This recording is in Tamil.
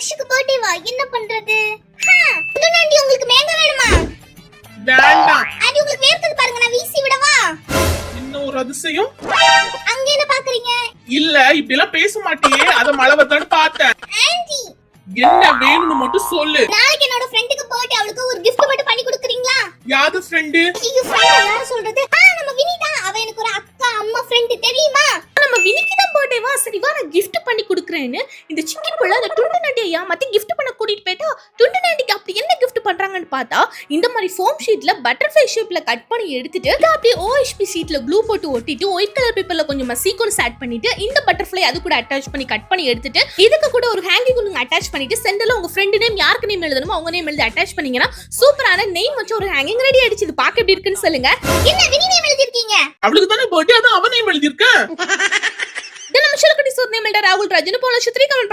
கிரஷ்க்கு பர்த்டேவா என்ன பண்றது? ஆண்டி உங்களுக்கு மேங்கோ வேணுமா? வேண்டாம். ஆண்டி உங்களுக்கு வேர்க்குது பாருங்க, நான் வீசி விடவா? இன்னும் ஒரு அதிசயம். அங்க என்ன பாக்குறீங்க? இல்ல இப்படி எல்லாம் பேச மாட்டியே, அத மழை வரதான்னு பார்த்தேன். ஆண்டி என்ன வேணும்னு மட்டும் சொல்லு. நாளைக்கு என்னோட ஃப்ரெண்டுக்கு பர்த்டே, அவளுக்கு ஒரு gift மட்டும் பண்ணி கொடுக்குறீங்களா? யாரு ஃப்ரெண்டு? ஐயோ ஃப்ரெண்ட் யார சொல்றது? நம்ம வினிதா, அவ எனக்கு ஒரு அக்கா அம்மா ஃப்ரெண்ட் தெரியுமா? நம்ம வினிக்கு தான் பர்த்டேவா, சரி வா நான் gift பண்ணி கொடுக்குறேன்னு இந்த சிக்கி புள்ள அந்த டுண்டு நாண்டியை ஏமாத்தி gift பண்ண கூட்டிட்டு போயிட்டா. டுண்டு நாண்டிக்கு அப்படி என்ன gift பண்றாங்கன்னு பார்த்தா, இந்த மாதிரி ஃபோம் ஷீட்ல பட்டர்ஃப்ளை ஷேப்ல கட் பண்ணி எடுத்துட்டு இத அப்படியே OHP ஷீட்ல க்ளூ போட்டு ஒட்டிட்டு ஒயிட் கலர் பேப்பர்ல கொஞ்சம் சீக்வன்ஸ் ஆட் பண்ணிட்டு இந்த பட்டர்ஃப்ளை அது கூட அட்டாச் பண்ணி கட் பண்ணி எடுத்துட்டு இதுக்கு கூட ஒரு ஹேங்கிங் ஒன்னு அட்டாச் பண்ணிட்டு சென்டர்ல உங்க ஃப்ரெண்ட் நேம் யாருக்கு நேம் எழுதணுமோ அவங்க நேம் எழுதி அட்டாச் பண்ணீங்கன்னா சூப்பரான நேம் வச்சு ஒரு ஹேங்கிங் ரெடி ஆயிடுச்சு. இது பார்க்க எப்படி இருக்குன்னு சொல்லுங்க. என்ன வினி நேம் எழுதி இருக்கீங்க? அவளுக்கு தானே பர்த்டே, அதான் அவ நேம் எழுதியிருக்கேன். நம்ம ஷலக்கடி சோர் நேம் எழுத ராகுல் ராஜ்னு போல 3 கமெண்ட்